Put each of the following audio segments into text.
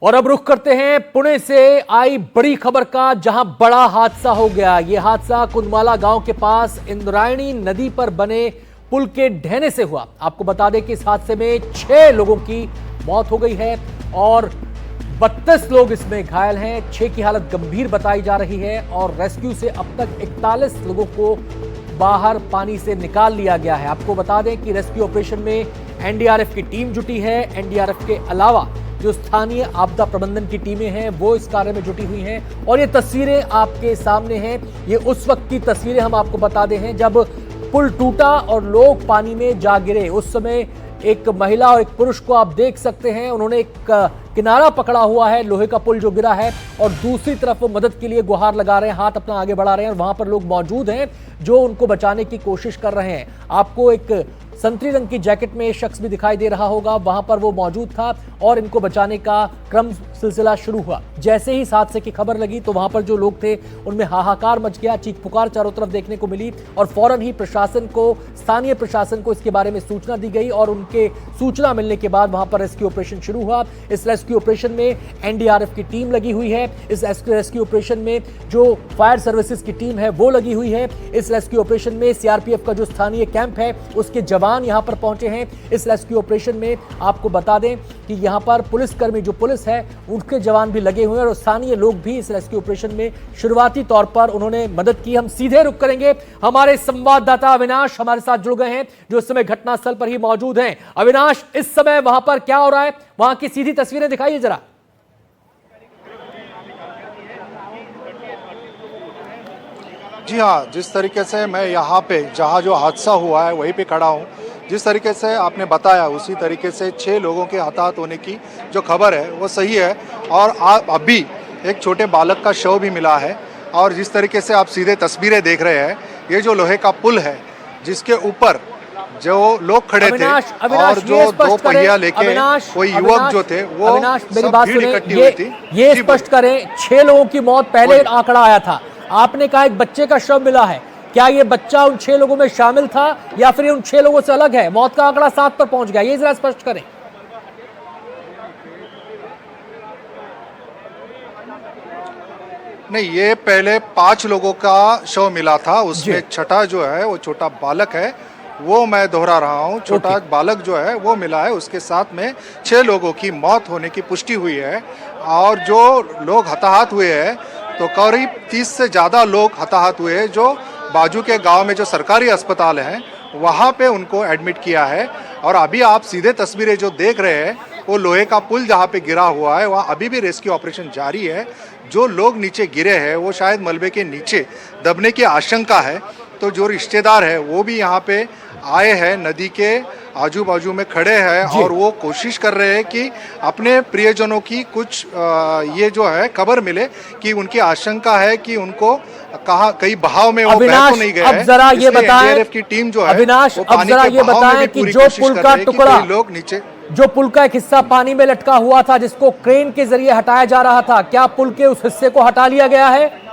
और अब रुख करते हैं पुणे से आई बड़ी खबर का, जहां बड़ा हादसा हो गया। यह हादसा कुंदमाला गांव के पास इंद्रायणी नदी पर बने पुल के ढहने से हुआ। आपको बता दें कि इस हादसे में 6 लोगों की मौत हो गई है और 32 लोग इसमें घायल हैं। 6 की हालत गंभीर बताई जा रही है और रेस्क्यू से अब तक 41 लोगों को बाहर पानी से निकाल लिया गया है। आपको बता दें कि रेस्क्यू ऑपरेशन में एनडीआरएफ की टीम जुटी है। एनडीआरएफ के अलावा जो स्थानीय आपदा प्रबंधन की टीमें हैं वो इस कार्य में जुटी हुई हैं। और ये तस्वीरें आपके सामने हैं, ये उस वक्त की तस्वीरें हम आपको बता दे हैं जब पुल टूटा और लोग पानी में जा गिरे। उस समय एक महिला और एक पुरुष को आप देख सकते हैं, उन्होंने एक किनारा पकड़ा हुआ है, लोहे का पुल जो गिरा है, और दूसरी तरफ वो मदद के लिए गुहार लगा रहे हैं, हाथ अपना आगे बढ़ा रहे हैं और वहां पर लोग मौजूद हैं जो उनको बचाने की कोशिश कर रहे हैं। आपको एक संतरी रंग की जैकेट में शख्स भी दिखाई दे रहा होगा, वहां पर वो मौजूद था और इनको बचाने का क्रम सिलसिला शुरू हुआ। जैसे ही इस हादसे की खबर लगी तो वहां पर जो लोग थे उनमें हाहाकार मच गया, चीख पुकार चारों तरफ देखने को मिली और फौरन ही प्रशासन को, स्थानीय प्रशासन को इसके बारे में सूचना दी गई और उनके सूचना मिलने के बाद वहां पर रेस्क्यू ऑपरेशन शुरू हुआ। इस रेस्क्यू ऑपरेशन में एनडीआरएफ की टीम लगी हुई है। इस रेस्क्यू ऑपरेशन में जो फायर सर्विसेज की टीम है वो लगी हुई है। इस रेस्क्यू ऑपरेशन में सीआरपीएफ का जो स्थानीय कैंप है उसके जवान यहां पर पहुंचे हैं। इस रेस्क्यू ऑपरेशन में आपको बता दें कि यहां पर पुलिसकर्मी, जो पुलिस है, उनके जवान भी लगे हुए हैं और स्थानीय लोग भी इस रेस्क्यू ऑपरेशन में शुरुआती तौर पर उन्होंने मदद की। हम सीधे रुक करेंगे, हमारे संवाददाता अविनाश हमारे साथ जुड़ गए हैं जो इस समय घटनास्थल पर ही मौजूद हैं। अविनाश, इस समय वहां पर क्या हो रहा है, वहां की सीधी तस्वीरें दिखाइए जरा। जी हाँ, जिस तरीके से मैं यहाँ पे जहाँ जो हादसा हुआ है वहीं पे खड़ा हूँ, जिस तरीके से आपने बताया उसी तरीके से 6 लोगों के हताहत होने की जो खबर है वो सही है। और अभी एक छोटे बालक का शव भी मिला है। और जिस तरीके से आप सीधे तस्वीरें देख रहे हैं, ये जो लोहे का पुल है जिसके ऊपर जो लोग खड़े थे और जो 2 पहिया लेके कोई युवक जो थे वो मेरी बात सुने, इकट्ठी हुई थी। ये स्पष्ट करें, 6 लोगों की मौत पहले आंकड़ा आया था, आपने कहा एक बच्चे का शव मिला है, क्या ये बच्चा उन 6 लोगों में शामिल था या फिर उन 6 लोगों से अलग है? मौत का आंकड़ा 7 पर पहुंच गया, ये जरा स्पष्ट करें। नहीं, ये पहले 5 लोगों का शव मिला था, उसमें छठा जो है वो छोटा बालक है, वो मैं दोहरा रहा हूँ, छोटा बालक जो है वो मिला है। उसके साथ में 6 लोगों की मौत होने की पुष्टि हुई है और जो लोग हताहत हुए हैं तो करीब 30 से ज़्यादा लोग हताहत हुए हैं, जो बाजू के गांव में जो सरकारी अस्पताल हैं वहाँ पे उनको एडमिट किया है। और अभी आप सीधे तस्वीरें जो देख रहे हैं वो लोहे का पुल जहाँ पे गिरा हुआ है, वहाँ अभी भी रेस्क्यू ऑपरेशन जारी है। जो लोग नीचे गिरे हैं वो शायद मलबे के नीचे दबने की आशंका है, तो जो रिश्तेदार है वो भी यहाँ पे आए हैं, नदी के आजू बाजू में खड़े हैं और वो कोशिश कर रहे हैं कि अपने प्रियजनों की कुछ ये जो है खबर मिले कि उनकी आशंका है कि उनको कहाँ कहीं बहाव में वो बह तो नहीं गए। अब जरा ये बताएं, एनडीआरएफ की टीम जो है अविनाश, अब जरा ये बताएं कि जो पुल का टुकड़ा, लोग नीचे, जो पुल का एक हिस्सा पानी में लटका हुआ था जिसको क्रेन के जरिए हटाया जा रहा था, क्या पुल के उस हिस्से को हटा लिया गया है?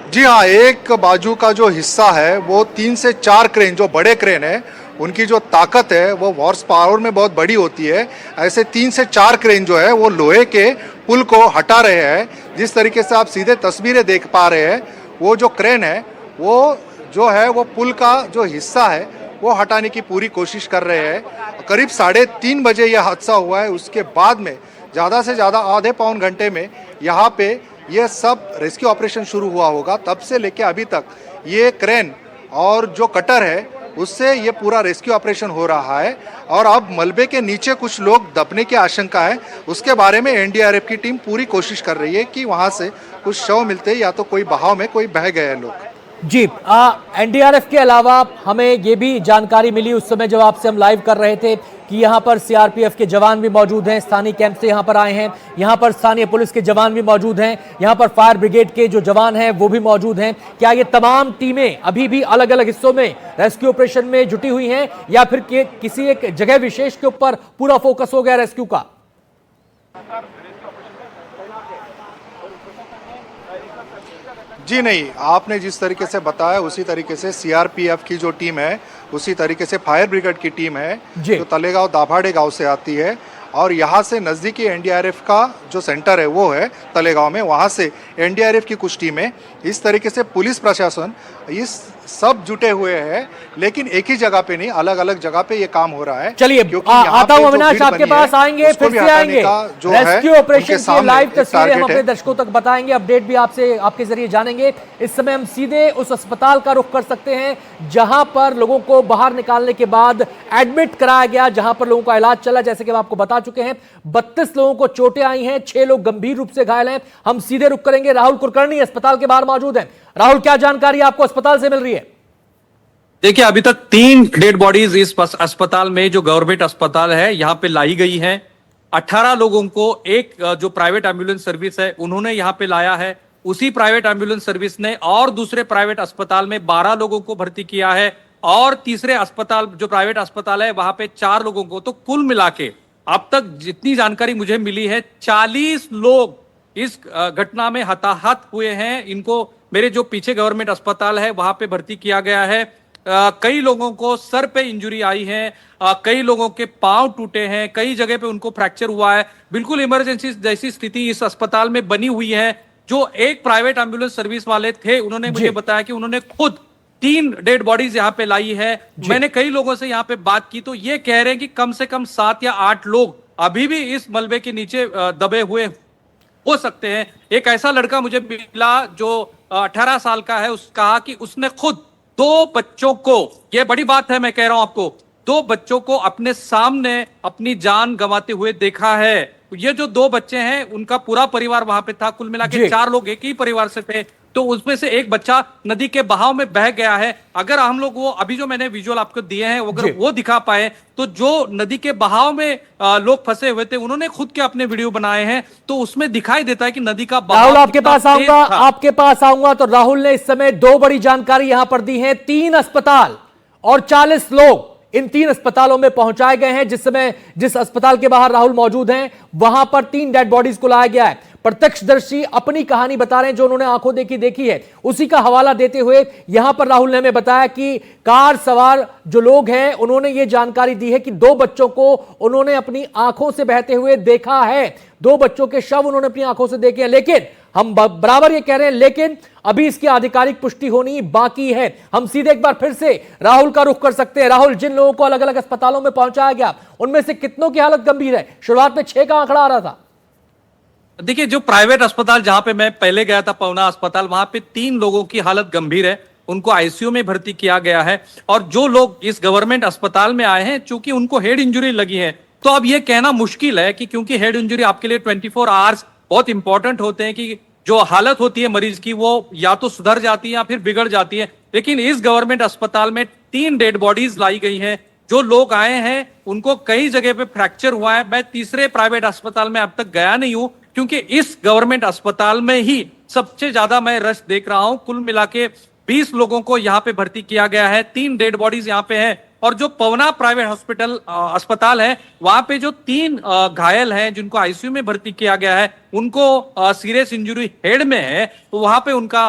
जी हाँ, एक बाजू का जो हिस्सा है वो 3 से 4 क्रेन, जो बड़े क्रेन है उनकी जो ताकत है वो हॉर्स पावर में बहुत बड़ी होती है, ऐसे 3 से 4 क्रेन जो है वो लोहे के पुल को हटा रहे हैं। जिस तरीके से आप सीधे तस्वीरें देख पा रहे हैं, वो जो क्रेन है वो जो है वो पुल का जो हिस्सा है वो हटाने की पूरी कोशिश कर रहे हैं। करीब 3:30 बजे यह हादसा हुआ है, उसके बाद में ज़्यादा से ज़्यादा आधे पौन घंटे में यहाँ पे ये सब रेस्क्यू ऑपरेशन शुरू हुआ होगा। तब से लेके अभी तक ये क्रेन और जो कटर है उससे ये पूरा रेस्क्यू ऑपरेशन हो रहा है। और अब मलबे के नीचे कुछ लोग दबने की आशंका है, उसके बारे में एनडीआरएफ की टीम पूरी कोशिश कर रही है कि वहाँ से कुछ शव मिलते या तो कोई बहाव में कोई बह गए लोग। जी, एनडीआरएफ के अलावा हमें ये भी जानकारी मिली उस समय जब आपसे हम लाइव कर रहे थे कि यहाँ पर सीआरपीएफ के जवान भी मौजूद हैं, स्थानीय कैंप से यहाँ पर आए हैं, यहाँ पर स्थानीय पुलिस के जवान भी मौजूद हैं, यहाँ पर फायर ब्रिगेड के जो जवान हैं वो भी मौजूद हैं। क्या ये तमाम टीमें अभी भी अलग अलग हिस्सों में रेस्क्यू ऑपरेशन में जुटी हुई हैं या फिर किसी एक जगह विशेष के ऊपर पूरा फोकस हो गया रेस्क्यू का? जी नहीं, आपने जिस तरीके से बताया उसी तरीके से सीआरपीएफ की जो टीम है, उसी तरीके से फायर ब्रिगेड की टीम है जो तलेगांव दाभाड़े गांव से आती है, और यहाँ से नज़दीकी एनडीआरएफ का जो सेंटर है वो है तलेगांव में, वहाँ से एनडीआरएफ की कुछ टीमें, इस तरीके से पुलिस प्रशासन इस सब जुटे हुए हैं, लेकिन एक ही जगह पे नहीं, अलग अलग जगह पे ये काम हो रहा है। चलिए आता हूं अविनाश, आपके पास आएंगे, फिर से आएंगे। रेस्क्यू ऑपरेशन की लाइव तस्वीरें हम अपने दर्शकों तक बताएंगे, अपडेट भी आपसे आपके जरिए जानेंगे। इस समय हम सीधे उस अस्पताल का रुख कर सकते हैं जहां पर लोगों को बाहर निकालने के बाद एडमिट कराया गया, जहां पर लोगों का इलाज चला। जैसे कि हम आपको बता चुके हैं 32 लोगों को चोटें आई हैं, 6 लोग गंभीर रूप से घायल हैं। हम सीधे रुख करेंगे, राहुल कुलकर्णी अस्पताल के बाहर मौजूद हैं। राहुल, क्या जानकारी आपको अस्पताल से मिल रही है? देखिए, अभी तक 3 डेड बॉडीज इस अस्पताल में, जो गवर्नमेंट अस्पताल है, यहां पे लाई गई हैं। 18 लोगों को एक जो प्राइवेट एम्बुलेंस सर्विस है उन्होंने यहां पे लाया है। उसी प्राइवेट एम्बुलेंस सर्विस ने और दूसरे प्राइवेट अस्पताल में 12 लोगों को भर्ती किया है, और तीसरे अस्पताल जो प्राइवेट अस्पताल है वहां पे 4 लोगों को। तो कुल मिला के अब तक जितनी जानकारी मुझे मिली है 40 लोग इस घटना में हताहत हुए हैं। इनको मेरे जो पीछे गवर्नमेंट अस्पताल है वहां पे भर्ती किया गया है। कई लोगों को सर पे इंजरी आई है, कई लोगों के पांव टूटे हैं, कई जगह पे उनको फ्रैक्चर हुआ है। बिल्कुल इमरजेंसी जैसी स्थिति इस अस्पताल में बनी हुई है। जो एक प्राइवेट एम्बुलेंस सर्विस वाले थे उन्होंने मुझे बताया कि उन्होंने खुद 3 डेड बॉडीज यहाँ पे लाई है। मैंने कई लोगों से यहाँ पे बात की तो ये कह रहे हैं कि कम से कम 7 या 8 लोग अभी भी इस मलबे के नीचे दबे हुए हो सकते हैं। एक ऐसा लड़का मुझे मिला जो 18 साल का है, कहा कि उसने खुद 2 बच्चों को, ये बड़ी बात है मैं कह रहा हूं आपको, 2 बच्चों को अपने सामने अपनी जान गंवाते हुए देखा है। ये जो 2 बच्चे हैं उनका पूरा परिवार वहां पे था, कुल मिला के 4 लोग एक ही परिवार से थे। तो उसमें से एक बच्चा नदी के बहाव में बह गया है। अगर हम लोग वो अभी जो मैंने विजुअल आपको दिए हैं अगर वो दिखा पाए तो जो नदी के बहाव में लोग फंसे हुए थे उन्होंने खुद के अपने वीडियो बनाए हैं, तो उसमें दिखाई देता है कि नदी का बहाव। राहुल, आपके पास आऊंगा तो राहुल ने इस समय 2 बड़ी जानकारी यहां पर दी है। 3 अस्पताल और 40 लोग इन 3 अस्पतालों में पहुंचाए गए हैं। जिस अस्पताल के बाहर राहुल मौजूद हैं वहां पर 3 डेड बॉडीज को लाया गया है। प्रत्यक्षदर्शी अपनी कहानी बता रहे हैं, जो उन्होंने आंखों देखी है, उसी का हवाला देते हुए यहां पर राहुल ने हमें बताया कि कार सवार जो लोग हैं उन्होंने ये जानकारी दी है कि 2 बच्चों को उन्होंने अपनी आंखों से बहते हुए देखा है। 2 बच्चों के शव उन्होंने अपनी आंखों से देखे हैं। लेकिन हम बराबर ये कह रहे हैं, लेकिन अभी इसकी आधिकारिक पुष्टि होनी बाकी है। हम सीधे एक बार फिर से राहुल का रुख कर सकते हैं। राहुल, जिन लोगों को अलग अलग अस्पतालों में पहुंचाया गया उनमें से कितनों की हालत गंभीर है? शुरुआत में 6 का आंकड़ा आ रहा था। देखिए, जो प्राइवेट अस्पताल जहां पे मैं पहले गया था, पवना अस्पताल, वहां पे 3 लोगों की हालत गंभीर है, उनको आईसीयू में भर्ती किया गया है। और जो लोग इस गवर्नमेंट अस्पताल में आए हैं, चूंकि उनको हेड इंजरी लगी है, तो अब यह कहना मुश्किल है कि क्योंकि हेड इंजरी आपके लिए 24 आवर्स बहुत इंपॉर्टेंट होते हैं कि जो हालत होती है मरीज की वो या तो सुधर जाती है या फिर बिगड़ जाती है। लेकिन इस गवर्नमेंट अस्पताल में 3 डेड बॉडीज लाई गई हैं। जो लोग आए हैं उनको कई जगह पे फ्रैक्चर हुआ है। मैं तीसरे प्राइवेट अस्पताल में अब तक गया नहीं हूं, क्योंकि इस गवर्नमेंट अस्पताल में ही सबसे ज्यादा मैं रश देख रहा हूं। कुल मिला के 20 लोगों को यहां पे भर्ती किया गया है। 3 डेड बॉडीज यहां पे हैं। और जो पवना प्राइवेट हॉस्पिटल अस्पताल है वहां पे जो 3 घायल हैं जिनको आईसीयू में भर्ती किया गया है, उनको सीरियस इंजरी हेड में है, तो वहां पे उनका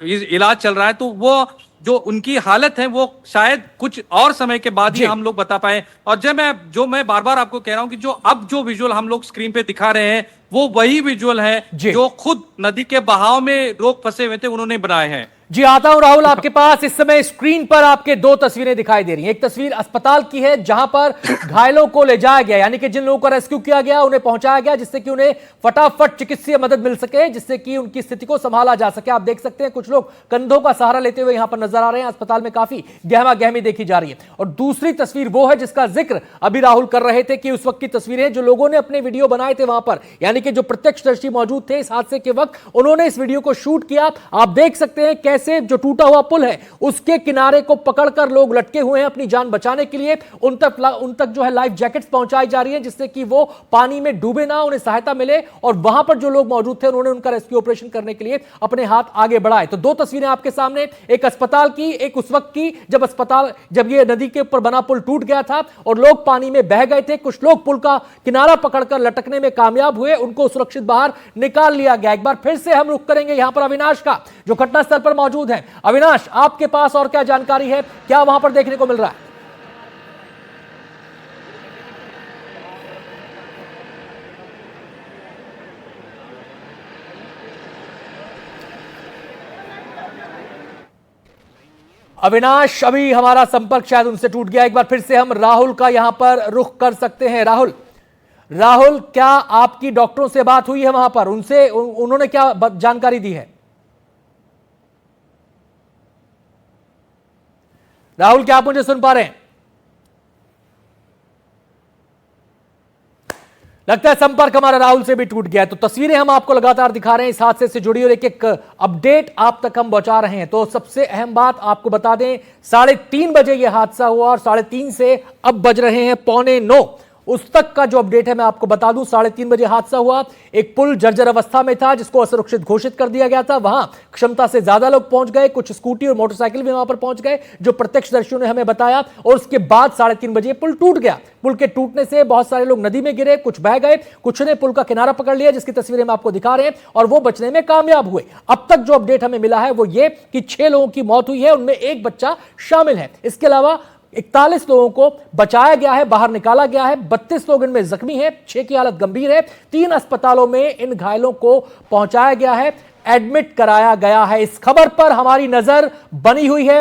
इलाज चल रहा है। तो वो जो उनकी हालत है वो शायद कुछ और समय के बाद ही हम लोग बता पाए। और जो मैं बार बार आपको कह रहा हूं कि जो विजुअल हम लोग स्क्रीन पे दिखा रहे हैं वो वही विजुअल है जो खुद नदी के बहाव में लोग फंसे हुए थे उन्होंने बनाए हैं। जी, आता हूं राहुल आपके पास। इस समय स्क्रीन पर आपके 2 तस्वीरें दिखाई दे रही हैं। एक तस्वीर अस्पताल की है जहां पर घायलों को ले जाया गया, यानी कि जिन लोगों को रेस्क्यू किया गया उन्हें पहुंचाया गया, जिससे कि उन्हें फटाफट चिकित्सीय मदद मिल सके, जिससे कि उनकी स्थिति को संभाला जा सके। आप देख सकते हैं कुछ लोग कंधों का सहारा लेते हुए यहां पर नजर आ रहे हैं। अस्पताल में काफी गहमा गहमी देखी जा रही है। और दूसरी तस्वीर वो है जिसका जिक्र अभी राहुल कर रहे थे कि उस वक्त की तस्वीरें जो लोगों ने अपने वीडियो बनाए थे वहां पर, यानी कि जो प्रत्यक्षदर्शी मौजूद थे इस हादसे के वक्त, उन्होंने इस वीडियो को शूट किया। आप देख सकते हैं कैसे कैसे जो टूटा हुआ पुल है उसके किनारे को पकड़कर लोग लटके हुए हैं अपनी जान बचाने के लिए। उन तक जो है लाइफ जैकेट्स पहुंचाई जा रही है जिससे कि वो पानी में डूबे ना, उन्हें सहायता मिले। और वहां पर जो लोग मौजूद थे उन्होंने उनका रेस्क्यू ऑपरेशन करने के लिए अपने हाथ आगे बढ़ाए। तो दो तस्वीरें आपके सामने, एक अस्पताल की, एक उस वक्त की जब ये नदी के ऊपर बना पुल टूट गया था और लोग पानी में बह गए थे। कुछ लोग पुल का किनारा पकड़कर लटकने में कामयाब हुए, उनको सुरक्षित बाहर निकाल लिया गया। एक बार फिर से हम रुख करेंगे यहां पर अविनाश का, जो घटनास्थल पर मौजूद है। अविनाश, आपके पास और क्या जानकारी है, क्या वहां पर देखने को मिल रहा है? अविनाश, अभी हमारा संपर्क शायद उनसे टूट गया। एक बार फिर से हम राहुल का यहां पर रुख कर सकते हैं। राहुल, क्या आपकी डॉक्टरों से बात हुई है वहां पर? उन्होंने क्या जानकारी दी है? राहुल, क्या आप मुझे सुन पा रहे हैं? लगता है संपर्क हमारा राहुल से भी टूट गया है। तो तस्वीरें हम आपको लगातार दिखा रहे हैं इस हादसे से जुड़ी और एक एक अपडेट आप तक हम पहुंचा रहे हैं। तो सबसे अहम बात आपको बता दें, 3:30 बजे यह हादसा हुआ और 3:30 से अब बज रहे हैं 8:45। उस तक का जो अपडेट है मैं आपको बता दूं। 3:30 बजे हादसा हुआ। एक पुल जर्जर अवस्था में था जिसको असुरक्षित घोषित कर दिया गया था। वहां क्षमता से ज्यादा लोग पहुंच गए, कुछ स्कूटी और मोटरसाइकिल भी वहां पर पहुंच गए, जो प्रत्यक्षदर्शियों ने हमें बताया। और उसके बाद 3:30 बजे पुल टूट गया। पुल के टूटने से बहुत सारे लोग नदी में गिरे, कुछ बह गए, कुछ ने पुल का किनारा पकड़ लिया, जिसकी तस्वीरें हम आपको दिखा रहे हैं, और वो बचने में कामयाब हुए। अब तक जो अपडेट हमें मिला है वो ये कि 6 लोगों की मौत हुई है, उनमें एक बच्चा शामिल है। इसके अलावा 41 लोगों को बचाया गया है, बाहर निकाला गया है। 32 लोग इनमें जख्मी हैं, 6 की हालत गंभीर है। 3 अस्पतालों में इन घायलों को पहुंचाया गया है, एडमिट कराया गया है। इस खबर पर हमारी नजर बनी हुई है।